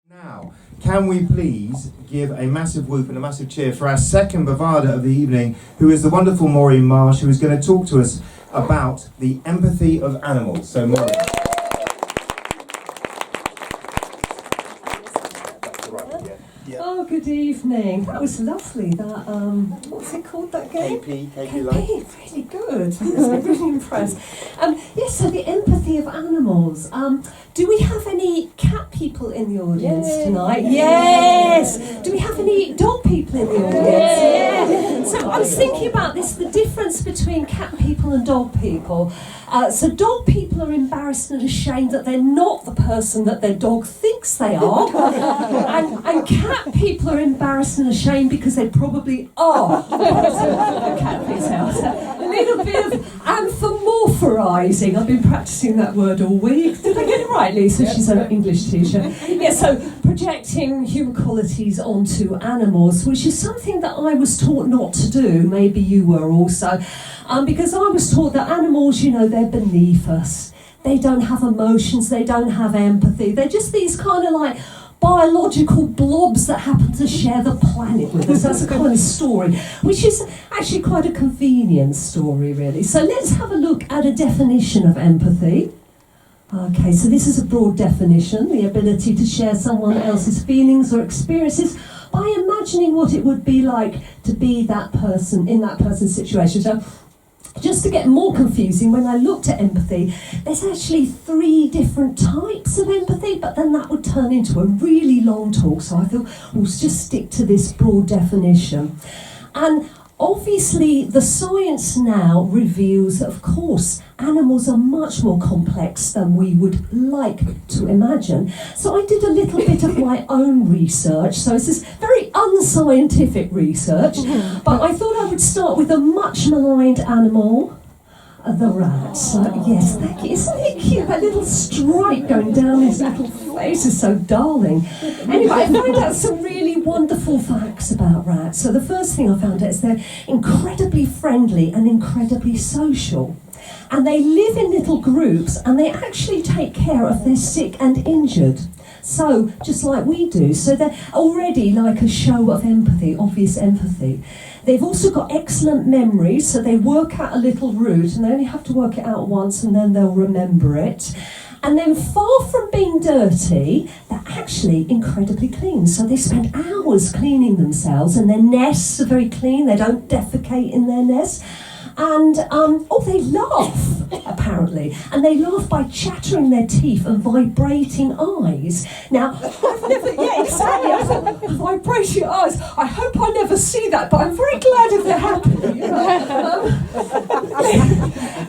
Now, can we please give a massive whoop and a massive cheer for our second Bavada of the evening, who is the wonderful Maureen Marsh, who is going to talk to us about the empathy of animals. So, Maureen. Oh, good evening. That was lovely. That what's it called? That game? KP Life. Really good. I'm really impressed. Yes. So the empathy of animals. Do we have any cat people in the audience tonight? Yes. Do we have any dog people in the audience? Yeah. So I was thinking about this: the difference between cat people and dog people. So dog people are embarrassed and ashamed that they're not the person that their dog thinks they are, and cat people are embarrassed and ashamed because they probably are the person that the cat thinks they are. So a little bit of anthropomorphising. I've been practicing that word all week. Did I get it right, Lisa? She's an English teacher. Yeah, so projecting human qualities onto animals, which is something that I was taught not to do. Maybe you were also. Because I was taught that animals, they're beneath us. They don't have emotions, they don't have empathy. They're just these kind of like biological blobs that happen to share the planet with us. That's a kind of story, which is actually quite a convenient story, really. So let's have a look at a definition of empathy. Okay, so this is a broad definition: the ability to share someone else's feelings or experiences by imagining what it would be like to be that person in that person's situation. So just to get more confusing, when I looked at empathy, there's actually 3 different types of empathy, but then that would turn into a really long talk, so I thought we'll just stick to this broad definition. And obviously the science now reveals that, of course, animals are much more complex than we would like to imagine. So I did a little bit of my own research. So this is very unscientific research, but I thought I would start with a much maligned animal, the rat. So yes, thank you. Isn't it cute? That little stripe going down his little face is so darling. Anyway, I found out some really wonderful facts about rats. So the first thing I found out is they're incredibly friendly and incredibly social. And they live in little groups, and they actually take care of their sick and injured. So, just like we do. So they're already like a show of empathy, obvious empathy. They've also got excellent memories, so they work out a little route, and they only have to work it out once, and then they'll remember it. And then, far from being dirty, they're actually incredibly clean. So they spend hours cleaning themselves, and their nests are very clean. They don't defecate in their nests. And, they laugh, apparently. And they laugh by chattering their teeth and vibrating eyes. Now, I've never, exactly, I thought, vibrating eyes, I hope I never see that, but I'm very glad if they're happy.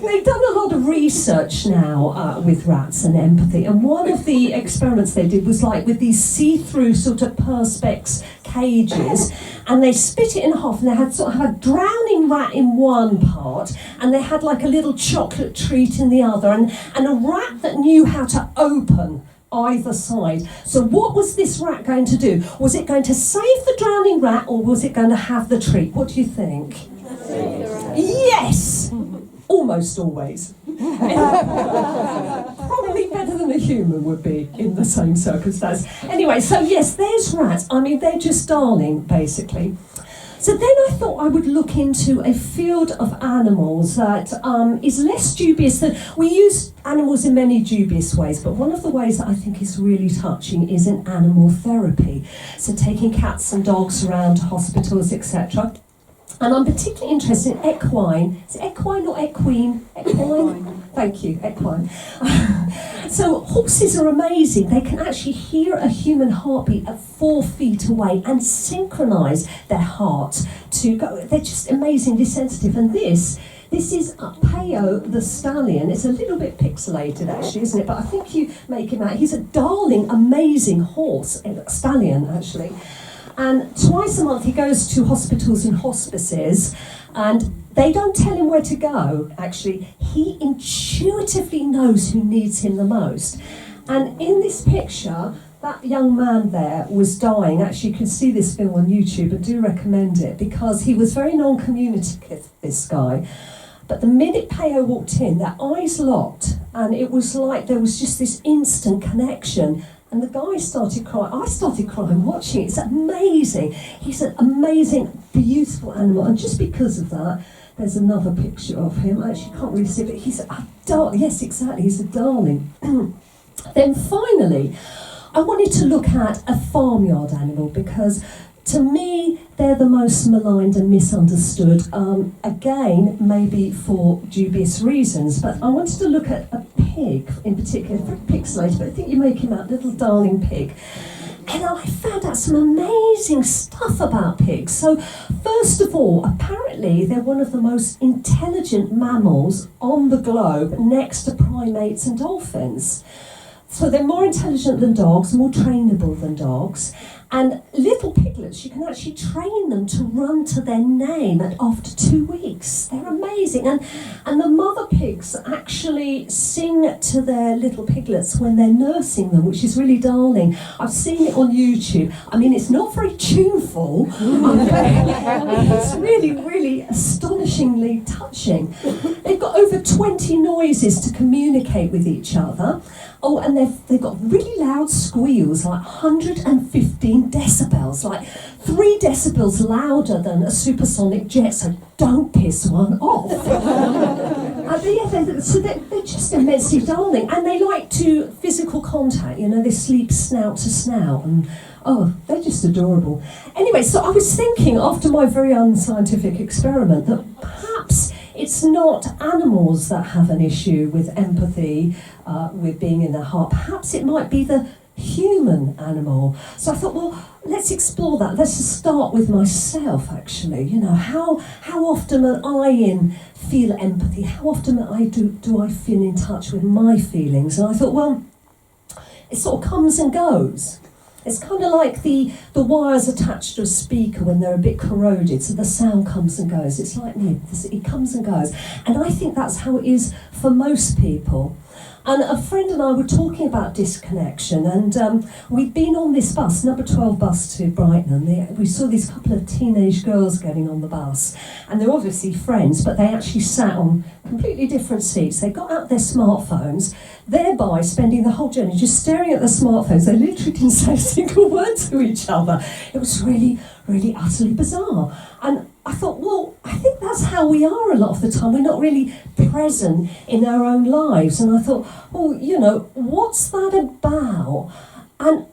They've done a lot of research now with rats and empathy, and one of the experiments they did was like with these see-through sort of perspex cages, and they split it in half, and they had sort of a drowning rat in one part, and they had like a little chocolate treat in the other, and a rat that knew how to open either side. So what was this rat going to do? Was it going to save the drowning rat, or was it going to have the treat? What do you think? Yes! Almost always. Probably better than a human would be in the same circumstance. Anyway, so yes, there's rats. I mean, they're just darling, basically. So then I thought I would look into a field of animals that is less dubious than... We use animals in many dubious ways, but one of the ways that I think is really touching is in animal therapy. So taking cats and dogs around to hospitals, etc. And I'm particularly interested in equine. Is it equine or equine? Equine? Thank you, equine. So horses are amazing. They can actually hear a human heartbeat at 4 feet away and synchronise their heart to go. They're just amazingly sensitive. And this is Peo the stallion. It's a little bit pixelated actually, isn't it? But I think you make him out. He's a darling, amazing horse, a stallion actually. And twice a month he goes to hospitals and hospices, and they don't tell him where to go, actually. He intuitively knows who needs him the most. And in this picture, that young man there was dying. Actually, you can see this film on YouTube, and do recommend it, because he was very non-communicative, this guy. But the minute Peo walked in, their eyes locked, and it was like there was just this instant connection. And the guy started crying. I started crying watching it. It's amazing. He's an amazing, beautiful animal. And just because of that, there's another picture of him. I actually can't really see it, but he's a darling. Yes, exactly. He's a darling. Then finally, I wanted to look at a farmyard animal because to me, they're the most maligned and misunderstood. Again, maybe for dubious reasons, but I wanted to look at a pig in particular, very pixelated, but I think you make him out, little darling pig. And I found out some amazing stuff about pigs. So, first of all, apparently they're one of the most intelligent mammals on the globe, next to primates and dolphins. So they're more intelligent than dogs, more trainable than dogs. And little piglets, you can actually train them to run to their name after 2 weeks. They're amazing. And the mother pigs actually sing to their little piglets when they're nursing them, which is really darling. I've seen it on YouTube. I mean, it's not very tuneful. It's really, really astonishingly touching. They've got over 20 noises to communicate with each other. Oh, and they've got really loud squeals, like 115 decibels, like 3 decibels louder than a supersonic jet, so don't piss one off. So they're just immensely darling, and they like to physical contact, you know, they sleep snout to snout, and oh, they're just adorable. Anyway, so I was thinking, after my very unscientific experiment, that perhaps it's not animals that have an issue with empathy, with being in their heart. Perhaps it might be the human animal. So I thought, well, let's explore that. Let's just start with myself, actually. You know, how often am I feel empathy? How often do I feel in touch with my feelings? And I thought, well, it sort of comes and goes. It's kind of like the wires attached to a speaker when they're a bit corroded, so the sound comes and goes. It's like it comes and goes. And I think that's how it is for most people. And a friend and I were talking about disconnection, and we'd been on this bus, number 12 bus to Brighton, and we saw these couple of teenage girls getting on the bus, and they're obviously friends, but they actually sat on completely different seats. They got out their smartphones, thereby spending the whole journey just staring at their smartphones. They literally didn't say a single word to each other. It was really, really utterly bizarre. And I thought, well, I think that's how we are a lot of the time. We're not really present in our own lives. And I thought, well, you know, what's that about? And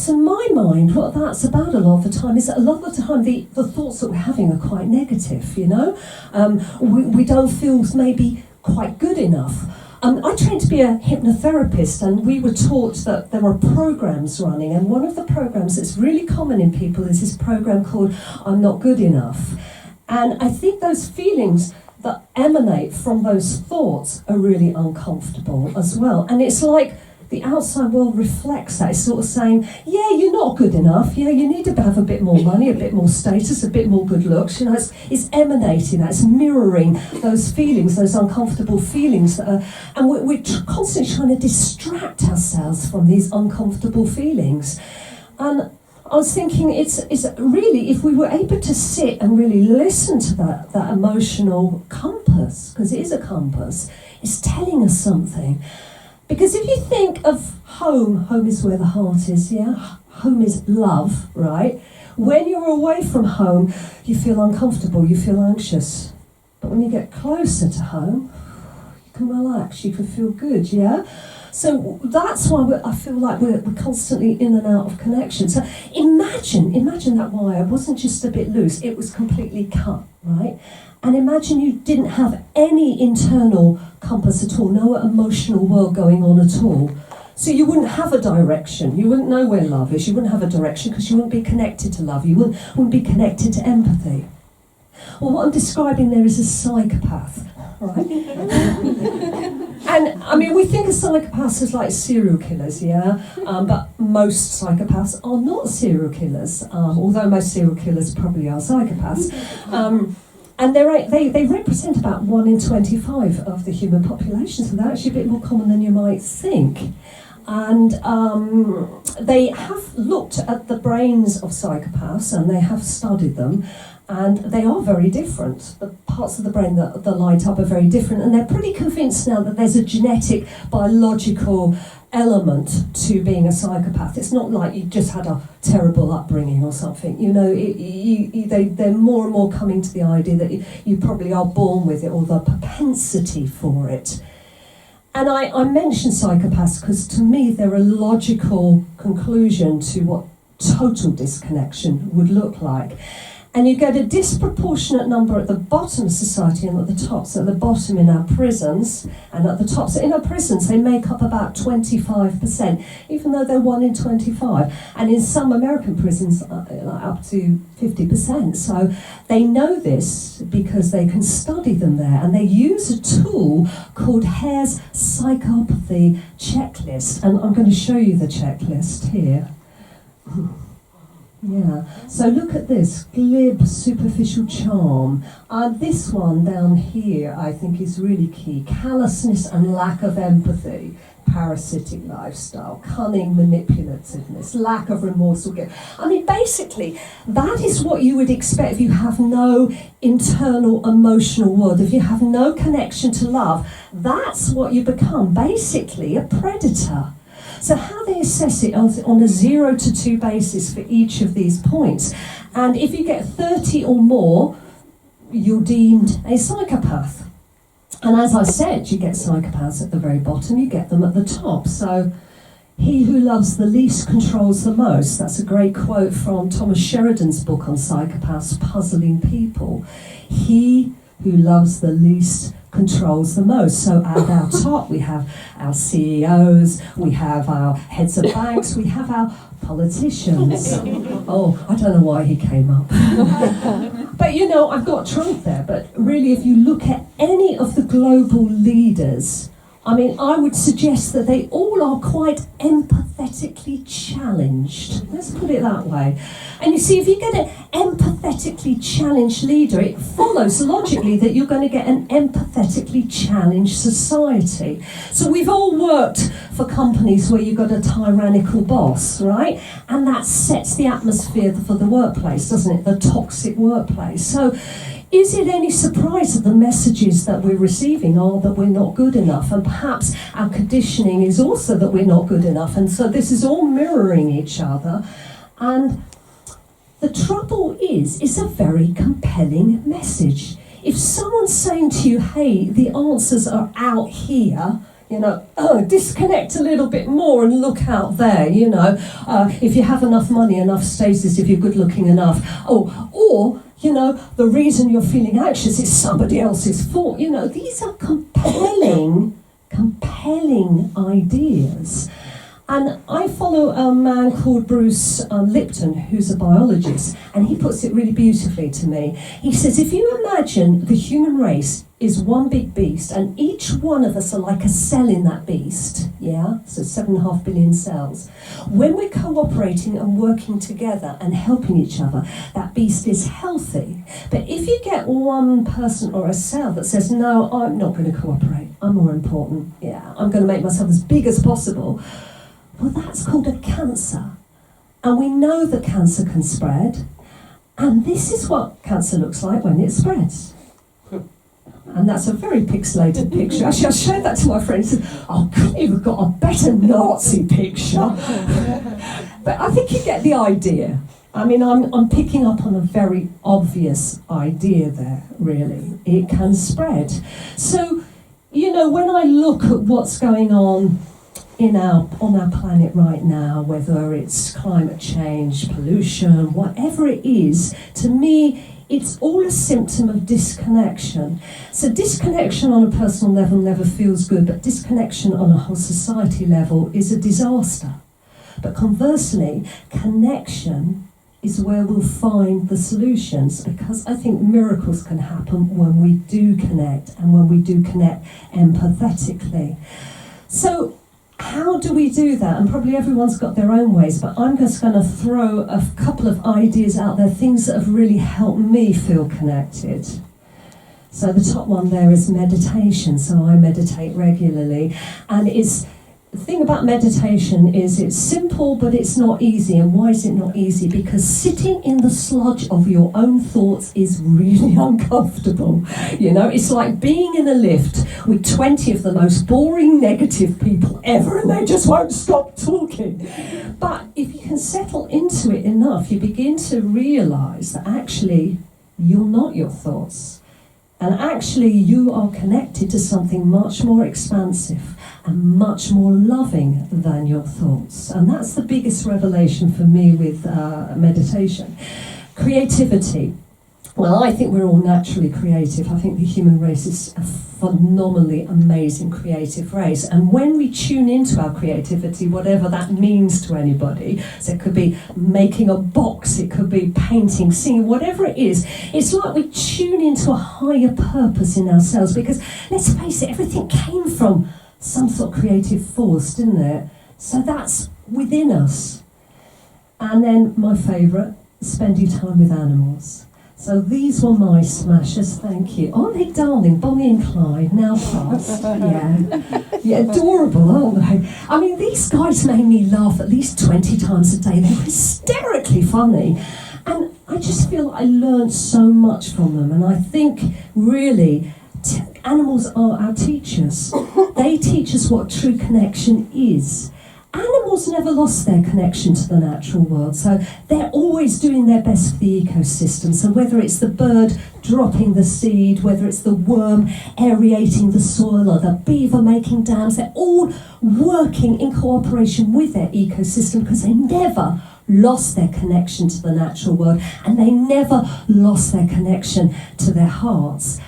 to my mind, what that's about a lot of the time is that a lot of the time the thoughts that we're having are quite negative, you know? We don't feel maybe quite good enough. I trained to be a hypnotherapist, and we were taught that there are programs running, and one of the programs that's really common in people is this program called I'm Not Good Enough. And I think those feelings that emanate from those thoughts are really uncomfortable as well. And it's like the outside world reflects that. It's sort of saying, yeah, you're not good enough. Yeah, you need to have a bit more money, a bit more status, a bit more good looks. You know, it's emanating that. It's mirroring those feelings, those uncomfortable feelings that are, and we're constantly trying to distract ourselves from these uncomfortable feelings. And I was thinking, it's really, if we were able to sit and really listen to that emotional compass, because it is a compass, it's telling us something. Because if you think of home is where the heart is, yeah? Home is love, right? When you're away from home, you feel uncomfortable, you feel anxious. But when you get closer to home, you can relax, you can feel good, yeah? So that's why I feel like we're constantly in and out of connection. So imagine that wire wasn't just a bit loose, it was completely cut, right? And imagine you didn't have any internal compass at all, no emotional world going on at all. So you wouldn't have a direction, you wouldn't know where love is, you wouldn't have a direction because you wouldn't be connected to love, you wouldn't be connected to empathy. Well, what I'm describing there is a psychopath, right? And, I mean, we think of psychopaths as like serial killers, yeah? But most psychopaths are not serial killers, although most serial killers probably are psychopaths. And they represent about 1 in 25 of the human population, so they're actually a bit more common than you might think. And they have looked at the brains of psychopaths, and they have studied them, and they are very different. The parts of the brain that light up are very different, and they're pretty convinced now that there's a genetic, biological element to being a psychopath. It's not like you just had a terrible upbringing or something. You know, they're more and more coming to the idea that you probably are born with it, or the propensity for it. And I mention psychopaths because to me they're a logical conclusion to what total disconnection would look like. And you get a disproportionate number at the bottom of society and at the top. So at the bottom in our prisons and at the top. So in our prisons they make up about 25%, even though they're 1 in 25. And in some American prisons up to 50%. So they know this because they can study them there. And they use a tool called Hare's psychopathy checklist. And I'm going to show you the checklist here. Yeah, so look at this, glib, superficial charm. This one down here I think is really key. Callousness and lack of empathy, parasitic lifestyle, cunning manipulativeness, lack of remorse or guilt. I mean, basically, that is what you would expect if you have no internal emotional world, if you have no connection to love. That's what you become, basically a predator. So how they assess it on a 0 to 2 basis for each of these points. And if you get 30 or more, you're deemed a psychopath. And as I said, you get psychopaths at the very bottom, you get them at the top. So he who loves the least controls the most. That's a great quote from Thomas Sheridan's book on psychopaths, Puzzling People. He who loves the least controls the most. So at our top we have our CEOs, we have our heads of banks, we have our politicians. Oh, I don't know why he came up. But you know, I've got Trump there, but really if you look at any of the global leaders, I mean, I would suggest that they all are quite empathetically challenged. Let's put it that way. And you see, if you get an empathetically challenged leader, it follows logically that you're going to get an empathetically challenged society. So we've all worked for companies where you've got a tyrannical boss, right? And that sets the atmosphere for the workplace, doesn't it? The toxic workplace. So is it any surprise that the messages that we're receiving are that we're not good enough? And perhaps our conditioning is also that we're not good enough. And so this is all mirroring each other. And the trouble is, it's a very compelling message. If someone's saying to you, hey, the answers are out here, you know, disconnect a little bit more and look out there, you know, if you have enough money, enough status, if you're good looking enough, or you know, the reason you're feeling anxious is somebody else's fault. You know, these are compelling ideas. And I follow a man called Bruce Lipton, who's a biologist, and he puts it really beautifully to me. He says, if you imagine the human race is one big beast, and each one of us are like a cell in that beast, yeah? So 7.5 billion cells. When we're cooperating and working together and helping each other, that beast is healthy. But if you get one person or a cell that says, no, I'm not going to cooperate, I'm more important, yeah, I'm going to make myself as big as possible, well, that's called a cancer. And we know that cancer can spread. And this is what cancer looks like when it spreads. And that's a very pixelated picture. Actually, I showed that to my friends and said, oh, couldn't you have got a better Nazi picture? But I think you get the idea. I mean, I'm picking up on a very obvious idea there, really. It can spread. So, you know, when I look at what's going on on our planet right now, whether it's climate change, pollution, whatever it is, to me, it's all a symptom of disconnection. So disconnection on a personal level never feels good, but disconnection on a whole society level is a disaster. But conversely, connection is where we'll find the solutions, because I think miracles can happen when we do connect, and when we do connect empathetically. So how do we do that? And probably everyone's got their own ways, but I'm just going to throw a couple of ideas out there, things that have really helped me feel connected. So the top one there is meditation. So I meditate regularly, and it's the thing about meditation is it's simple, but it's not easy. And why is it not easy? Because sitting in the sludge of your own thoughts is really uncomfortable. You know, it's like being in a lift with 20 of the most boring, negative people ever, and they just won't stop talking. But if you can settle into it enough, you begin to realise that actually you're not your thoughts. And actually you are connected to something much more expansive and much more loving than your thoughts. And that's the biggest revelation for me with meditation. Creativity. Well, I think we're all naturally creative. I think the human race is a phenomenally amazing creative race. And when we tune into our creativity, whatever that means to anybody, so it could be making a box, it could be painting, singing, whatever it is, it's like we tune into a higher purpose in ourselves. Because let's face it, everything came from some sort of creative force, didn't it? So that's within us. And then my favourite, spending time with animals. So these were my smashers, thank you. Aren't they darling? Bonnie and Clyde, now fast. Yeah, adorable, aren't they? I mean, these guys made me laugh at least 20 times a day. They were hysterically funny. And I just feel I learned so much from them. And I think, really, animals are our teachers. They teach us what true connection is. Animals never lost their connection to the natural world, so they're always doing their best for the ecosystem. So whether it's the bird dropping the seed, whether it's the worm aerating the soil, or the beaver making dams, they're all working in cooperation with their ecosystem because they never lost their connection to the natural world, and they never lost their connection to their hearts.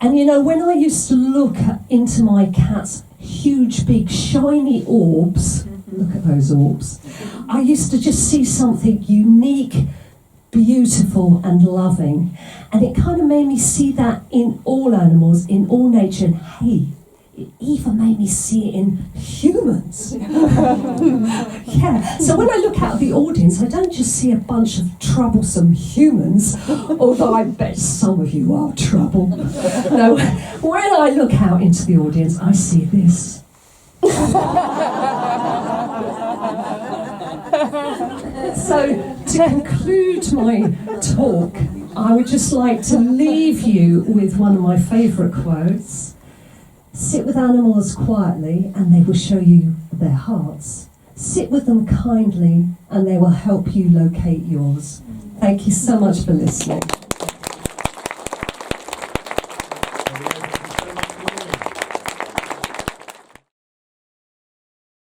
And you know, when I used to look into my cat's huge, big, shiny orbs, look at those orbs, I used to just see something unique, beautiful and loving. And it kind of made me see that in all animals, in all nature, and hey, it even made me see it in humans. Yeah, so when I look out at the audience, I don't just see a bunch of troublesome humans, although I bet some of you are trouble. No, when I look out into the audience, I see this. So, to conclude my talk, I would just like to leave you with one of my favourite quotes. Sit with animals quietly and they will show you their hearts. Sit with them kindly and they will help you locate yours. Thank you so much for listening.